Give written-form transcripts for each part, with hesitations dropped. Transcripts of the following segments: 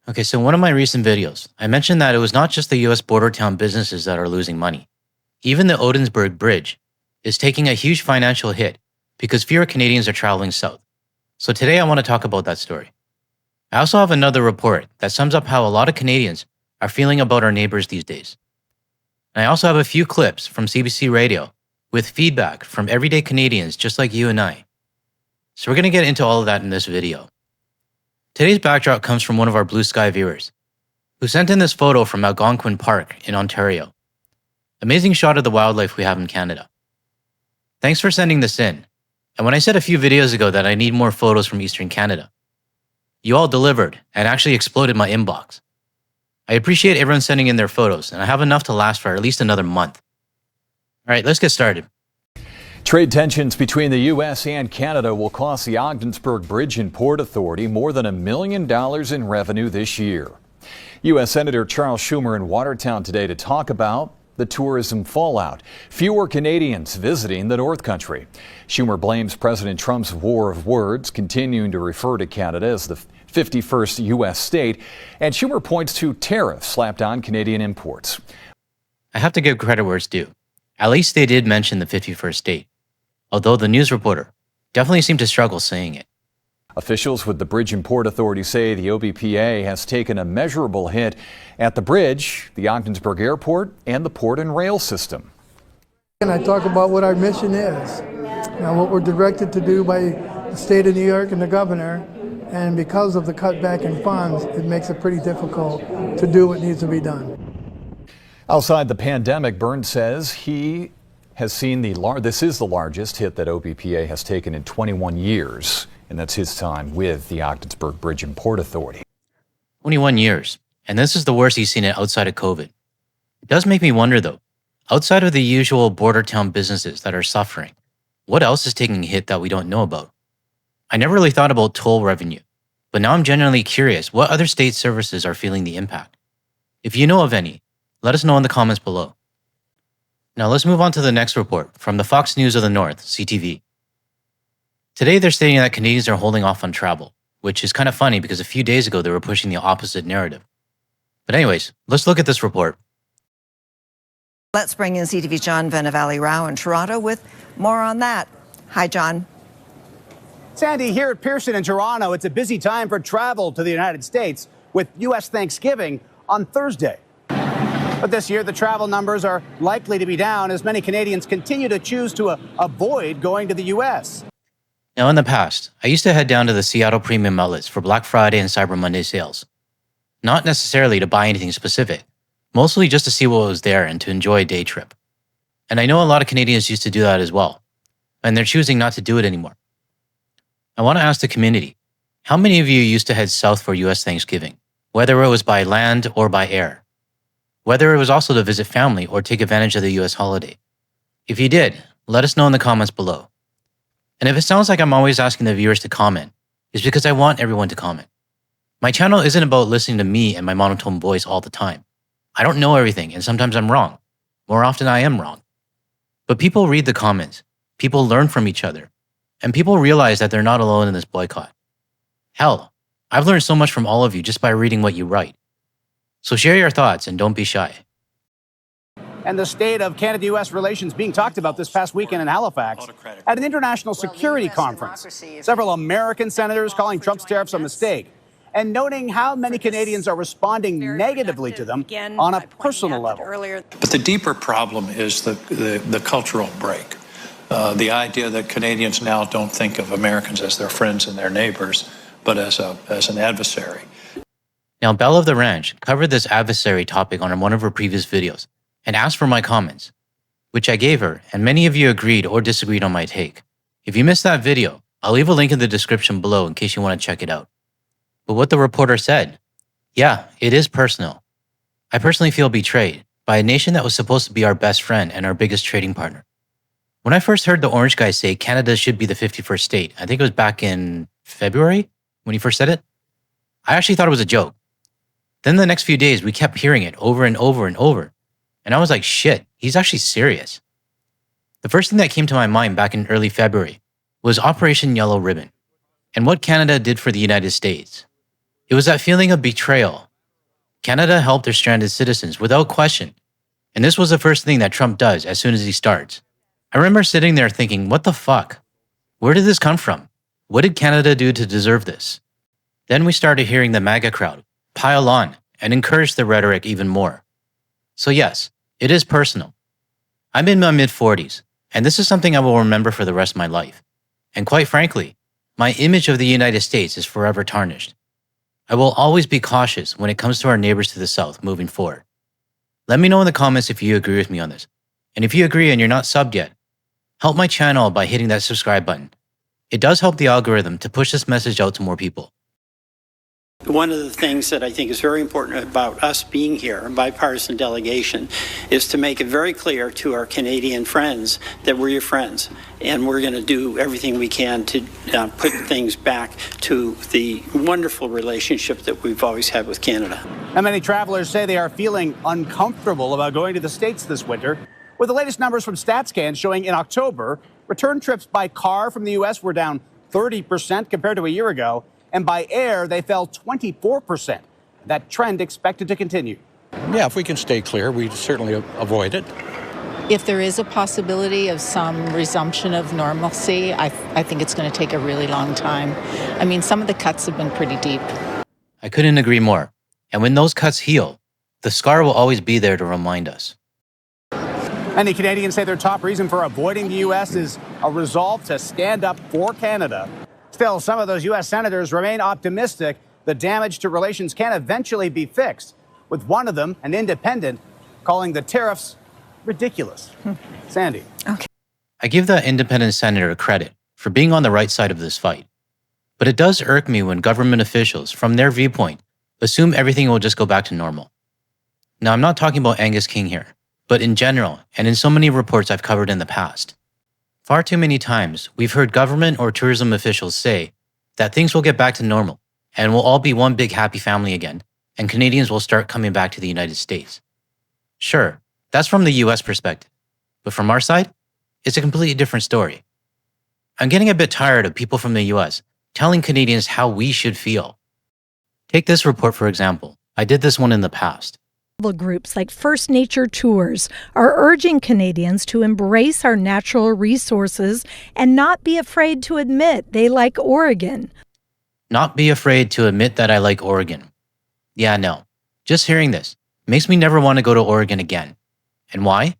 Okay, so in one of my recent videos, I mentioned that it was not just the US border town businesses that are losing money. Even the Odensburg Bridge is taking a huge financial hit because fewer Canadians are traveling south. So today I want to talk about that story. I also have another report that sums up how a lot of Canadians are feeling about our neighbors these days. And I also have a few clips from CBC Radio with feedback from everyday Canadians just like you and I. So we're going to get into all of that in this video. Today's backdrop comes from one of our Blue Sky viewers, who sent in this photo from Algonquin Park in Ontario. Amazing shot of the wildlife we have in Canada. Thanks for sending this in. And when I said a few videos ago that I need more photos from Eastern Canada, you all delivered and actually exploded my inbox. I appreciate everyone sending in their photos, and I have enough to last for at least another month. All right, let's get started. Trade tensions between the U.S. and Canada will cost the Ogdensburg Bridge and Port Authority more than $1 million in revenue this year. U.S. Senator Charles Schumer in Watertown today to talk about the tourism fallout. Fewer Canadians visiting the North Country. Schumer blames President Trump's war of words, continuing to refer to Canada as the 51st U.S. state, and Schumer points to tariffs slapped on Canadian imports. I have to give credit where it's due. At least they did mention the 51st state, although the news reporter definitely seemed to struggle saying it. Officials with the Bridge and Port Authority say the OBPA has taken a measurable hit at the bridge, the Ogdensburg Airport, and the port and rail system. And I talk about what our mission is, what we're directed to do by the state of New York and the governor. And because of the cutback in funds, it makes it pretty difficult to do what needs to be done. Outside the pandemic, Burns says he has seen this is the largest hit that OBPA has taken in 21 years, and that's his time with the Ogdensburg Bridge and Port Authority. 21 years, and this is the worst he's seen it outside of COVID. It does make me wonder though, outside of the usual border town businesses that are suffering, what else is taking a hit that we don't know about? I never really thought about toll revenue, but now I'm genuinely curious what other state services are feeling the impact. If you know of any, let us know in the comments below. Now let's move on to the next report from the Fox News of the North, CTV. Today they're stating that Canadians are holding off on travel, which is kind of funny because a few days ago they were pushing the opposite narrative. But anyways, let's look at this report. Let's bring in CTV's John Venavali Rao in Toronto with more on that. Hi, John. Sandy, here at Pearson in Toronto, it's a busy time for travel to the United States with U.S. Thanksgiving on Thursday. But this year, the travel numbers are likely to be down as many Canadians continue to choose to avoid going to the U.S. Now in the past, I used to head down to the Seattle Premium Outlets for Black Friday and Cyber Monday sales. Not necessarily to buy anything specific, mostly just to see what was there and to enjoy a day trip. And I know a lot of Canadians used to do that as well, and they're choosing not to do it anymore. I want to ask the community, how many of you used to head south for US Thanksgiving, whether it was by land or by air? Whether it was also to visit family or take advantage of the US holiday? If you did, let us know in the comments below. And if it sounds like I'm always asking the viewers to comment, it's because I want everyone to comment. My channel isn't about listening to me and my monotone voice all the time. I don't know everything, and sometimes I'm wrong. More often I am wrong. But people read the comments, people learn from each other, and people realize that they're not alone in this boycott. Hell, I've learned so much from all of you just by reading what you write. So share your thoughts and don't be shy. And the state of Canada-U.S. relations being talked about this past weekend in Halifax at an international security conference. Several American senators calling Trump's tariffs a mistake and noting how many Canadians are responding negatively to them on a personal level. But the deeper problem is the cultural break. The idea that Canadians now don't think of Americans as their friends and their neighbors, but as an adversary. Now, Belle of the Ranch covered this adversary topic on one of her previous videos and asked for my comments, which I gave her, and many of you agreed or disagreed on my take. If you missed that video, I'll leave a link in the description below in case you want to check it out. But what the reporter said, yeah, it is personal. I personally feel betrayed by a nation that was supposed to be our best friend and our biggest trading partner. When I first heard the orange guy say Canada should be the 51st state, I think it was back in February when he first said it, I actually thought it was a joke. Then the next few days, we kept hearing it over and over and over. And I was like, shit, he's actually serious. The first thing that came to my mind back in early February was Operation Yellow Ribbon and what Canada did for the United States. It was that feeling of betrayal. Canada helped their stranded citizens without question, and this was the first thing that Trump does as soon as he starts. I remember sitting there thinking, what the fuck? Where did this come from? What did Canada do to deserve this? Then we started hearing the MAGA crowd pile on and encourage the rhetoric even more. So yes, it is personal. I'm in my mid-40s, and this is something I will remember for the rest of my life. And quite frankly, my image of the United States is forever tarnished. I will always be cautious when it comes to our neighbors to the south moving forward. Let me know in the comments if you agree with me on this. And if you agree and you're not subbed yet, help my channel by hitting that subscribe button. It does help the algorithm to push this message out to more people. One of the things that I think is very important about us being here, a bipartisan delegation, is to make it very clear to our Canadian friends that we're your friends, and we're going to do everything we can to put things back to the wonderful relationship that we've always had with Canada. Now, many travelers say they are feeling uncomfortable about going to the States this winter, with the latest numbers from StatScan showing in October, return trips by car from the U.S. were down 30% compared to a year ago, and by air, they fell 24%. That trend expected to continue. Yeah, if we can stay clear, we certainly avoid it. If there is a possibility of some resumption of normalcy, I think it's going to take a really long time. I mean, some of the cuts have been pretty deep. I couldn't agree more. And when those cuts heal, the scar will always be there to remind us. Many Canadians say their top reason for avoiding the U.S. is a resolve to stand up for Canada. Still, some of those U.S. senators remain optimistic the damage to relations can eventually be fixed, with one of them, an independent, calling the tariffs ridiculous. Sandy. Okay. I give that independent senator credit for being on the right side of this fight. But it does irk me when government officials, from their viewpoint, assume everything will just go back to normal. Now, I'm not talking about Angus King here, but in general, and in so many reports I've covered in the past. Far too many times, we've heard government or tourism officials say that things will get back to normal and we'll all be one big happy family again, and Canadians will start coming back to the United States. Sure, that's from the US perspective, but from our side, it's a completely different story. I'm getting a bit tired of people from the US telling Canadians how we should feel. Take this report for example. I did this one in the past. Groups like First Nature Tours are urging Canadians to embrace our natural resources and not be afraid to admit they like Oregon. Not be afraid to admit that I like Oregon. Yeah, no. Just hearing this makes me never want to go to Oregon again. And why?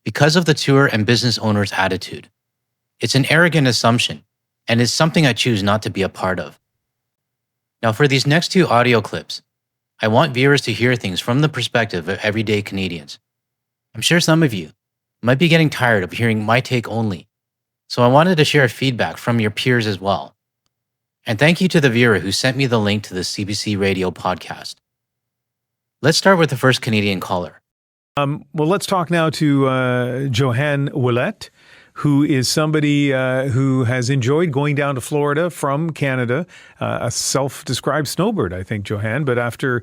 Because of the tour and business owner's attitude. It's an arrogant assumption, and it's something I choose not to be a part of. Now, for these next two audio clips, I want viewers to hear things from the perspective of everyday Canadians. I'm sure some of you might be getting tired of hearing my take only, so I wanted to share feedback from your peers as well. And thank you to the viewer who sent me the link to the CBC Radio podcast. Let's start with the first Canadian caller. Well, let's talk now to Johanne Ouellette, who is somebody who has enjoyed going down to Florida from Canada, a self-described snowbird, I think, Johanne. But after a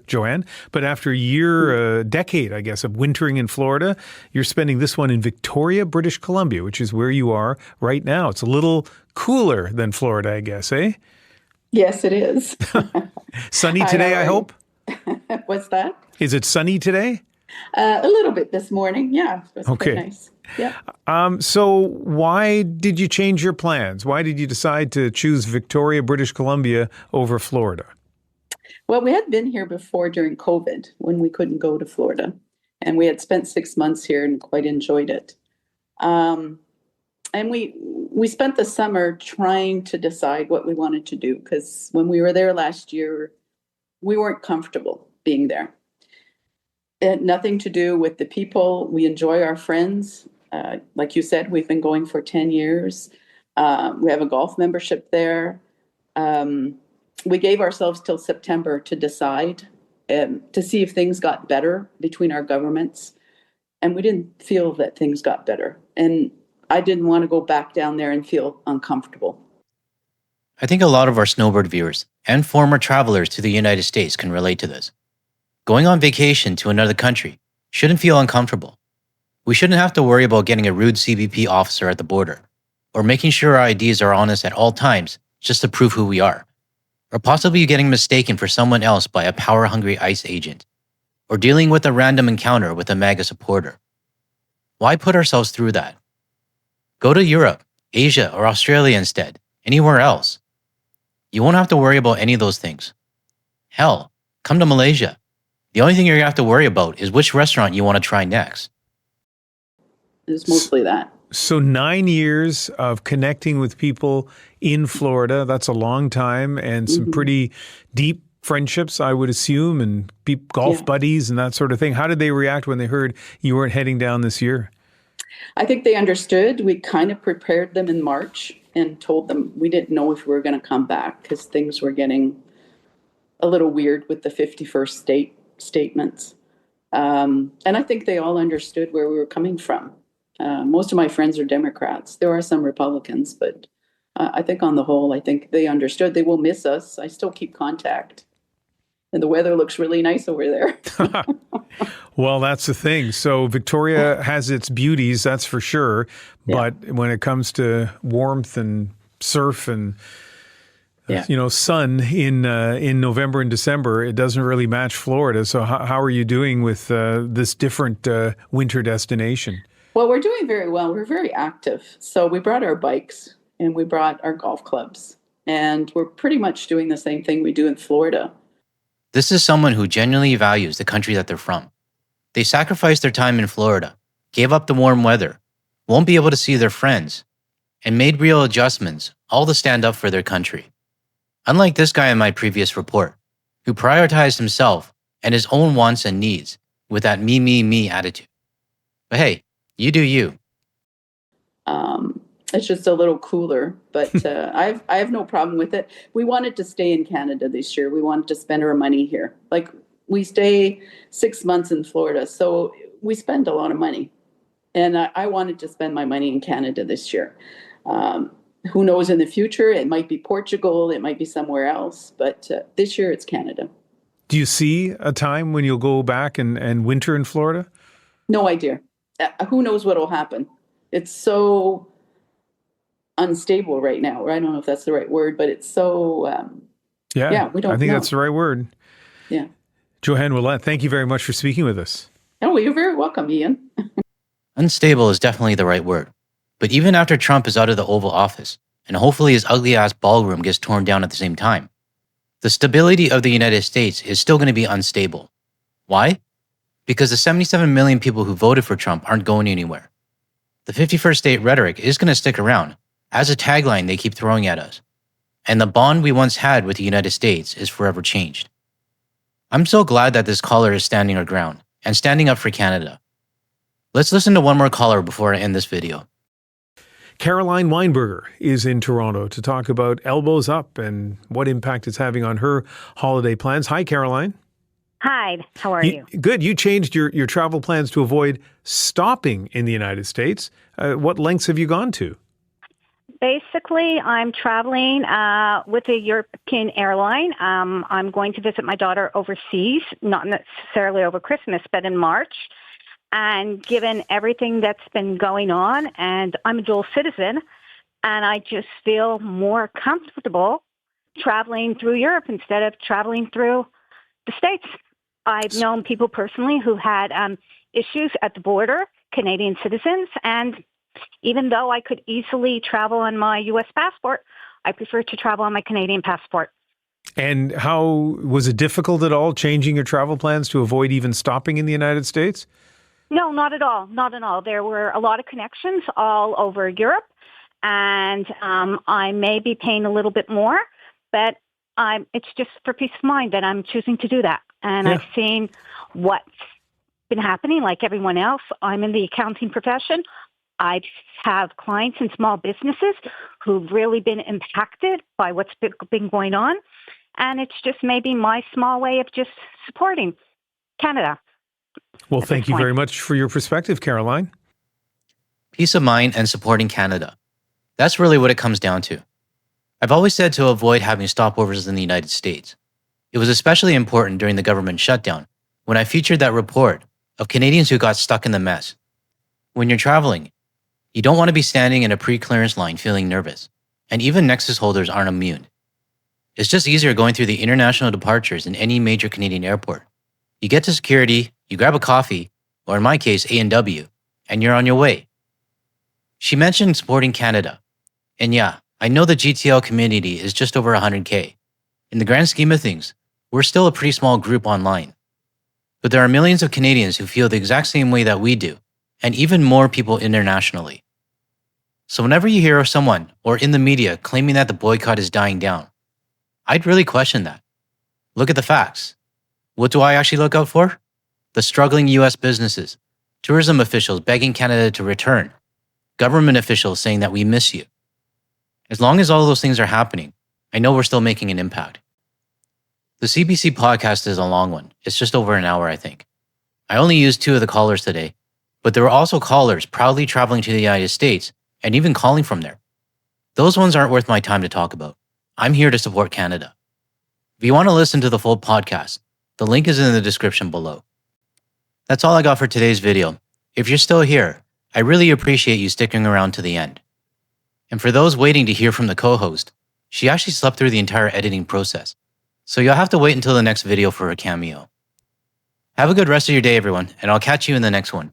decade, I guess, of wintering in Florida, you're spending this one in Victoria, British Columbia, which is where you are right now. It's a little cooler than Florida, I guess, eh? Yes, it is. Sunny today, I hope? What's that? Is it sunny today? A little bit this morning, yeah. It was okay. Quite nice. Yeah. So why did you change your plans? Why did you decide to choose Victoria, British Columbia over Florida? Well, we had been here before during COVID when we couldn't go to Florida. And we had spent 6 months here and quite enjoyed it. And we spent the summer trying to decide what we wanted to do, because when we were there last year, we weren't comfortable being there. It had nothing to do with the people. We enjoy our friends. Like you said, we've been going for 10 years. We have a golf membership there. We gave ourselves till September to decide, to see if things got better between our governments. And we didn't feel that things got better. And I didn't want to go back down there and feel uncomfortable. I think a lot of our Snowbird viewers and former travelers to the United States can relate to this. Going on vacation to another country shouldn't feel uncomfortable. We shouldn't have to worry about getting a rude CBP officer at the border, or making sure our IDs are on us at all times just to prove who we are. or possibly getting mistaken for someone else by a power-hungry ICE agent, or dealing with a random encounter with a MAGA supporter. Why put ourselves through that? Go to Europe, Asia, or Australia instead, anywhere else. You won't have to worry about any of those things. Hell, come to Malaysia. The only thing you're going to have to worry about is which restaurant you want to try next. It's mostly that. So 9 years of connecting with people in Florida, that's a long time, and some pretty deep friendships, I would assume, and golf buddies and that sort of thing. How did they react when they heard you weren't heading down this year? I think they understood. We kind of prepared them in March and told them we didn't know if we were going to come back because things were getting a little weird with the 51st state statements. And I think they all understood where we were coming from. Most of my friends are Democrats. There are some Republicans, but I think on the whole, I think they understood. They will miss us. I still keep contact. And the weather looks really nice over there. Well, that's the thing. So Victoria has its beauties, that's for sure. But when it comes to warmth and surf and sun in November and December, it doesn't really match Florida. So how are you doing with this different winter destination? Well, we're doing very well. We're very active. So we brought our bikes and we brought our golf clubs. And we're pretty much doing the same thing we do in Florida. This is someone who genuinely values the country that they're from. They sacrificed their time in Florida, gave up the warm weather, won't be able to see their friends, and made real adjustments, all to stand up for their country. Unlike this guy in my previous report, who prioritized himself and his own wants and needs with that me attitude. But hey, you do you. It's just a little cooler, but I have no problem with it. We wanted to stay in Canada this year. We wanted to spend our money here. Like, we stay 6 months in Florida, so we spend a lot of money. And I wanted to spend my money in Canada this year. Who knows in the future? It might be Portugal. It might be somewhere else. But this year, it's Canada. Do you see a time when you'll go back and winter in Florida? No idea. Who knows what will happen? It's so unstable right now. Or I don't know if that's the right word, but it's so, we don't know. I think that's the right word. Yeah. Johanne Ouellette, thank you very much for speaking with us. Oh, you're very welcome, Ian. Unstable is definitely the right word. But even after Trump is out of the Oval Office, and hopefully his ugly-ass ballroom gets torn down at the same time, the stability of the United States is still going to be unstable. Why? Because the 77 million people who voted for Trump aren't going anywhere. The 51st state rhetoric is going to stick around as a tagline they keep throwing at us. And the bond we once had with the United States is forever changed. I'm so glad that this caller is standing her ground and standing up for Canada. Let's listen to one more caller before I end this video. Caroline Weinberger is in Toronto to talk about Elbows Up and what impact it's having on her holiday plans. Hi, Caroline. Hi, how are you? Good. You changed your travel plans to avoid stopping in the United States. What lengths have you gone to? Basically, I'm traveling with a European airline. I'm going to visit my daughter overseas, not necessarily over Christmas, but in March. And given everything that's been going on, and I'm a dual citizen, and I just feel more comfortable traveling through Europe instead of traveling through the States. I've known people personally who had issues at the border, Canadian citizens, and even though I could easily travel on my U.S. passport, I prefer to travel on my Canadian passport. And how was it difficult at all changing your travel plans to avoid even stopping in the United States? No, not at all. Not at all. There were a lot of connections all over Europe, and I may be paying a little bit more, but it's just for peace of mind that I'm choosing to do that. And I've seen what's been happening like everyone else. I'm in the accounting profession. I have clients in small businesses who've really been impacted by what's been going on. And it's just maybe my small way of just supporting Canada. Well, thank you very much for your perspective, Caroline. Peace of mind and supporting Canada. That's really what it comes down to. I've always said to avoid having stopovers in the United States. It was especially important during the government shutdown when I featured that report of Canadians who got stuck in the mess. When you're traveling, you don't want to be standing in a pre-clearance line feeling nervous, and even Nexus holders aren't immune. It's just easier going through the international departures in any major Canadian airport. You get to security, you grab a coffee, or in my case, A&W, and you're on your way. She mentioned supporting Canada. And yeah, I know the GTL community is just over 100K. In the grand scheme of things, we're still a pretty small group online. But there are millions of Canadians who feel the exact same way that we do, and even more people internationally. So whenever you hear of someone or in the media claiming that the boycott is dying down, I'd really question that. Look at the facts. What do I actually look out for? The struggling US businesses, tourism officials begging Canada to return, government officials saying that we miss you. As long as all those things are happening, I know we're still making an impact. The CBC podcast is a long one. It's just over an hour, I think. I only used 2 of the callers today, but there were also callers proudly traveling to the United States and even calling from there. Those ones aren't worth my time to talk about. I'm here to support Canada. If you want to listen to the full podcast, the link is in the description below. That's all I got for today's video. If you're still here, I really appreciate you sticking around to the end. And for those waiting to hear from the co-host, she actually slept through the entire editing process. So you'll have to wait until the next video for a cameo. Have a good rest of your day, everyone, and I'll catch you in the next one.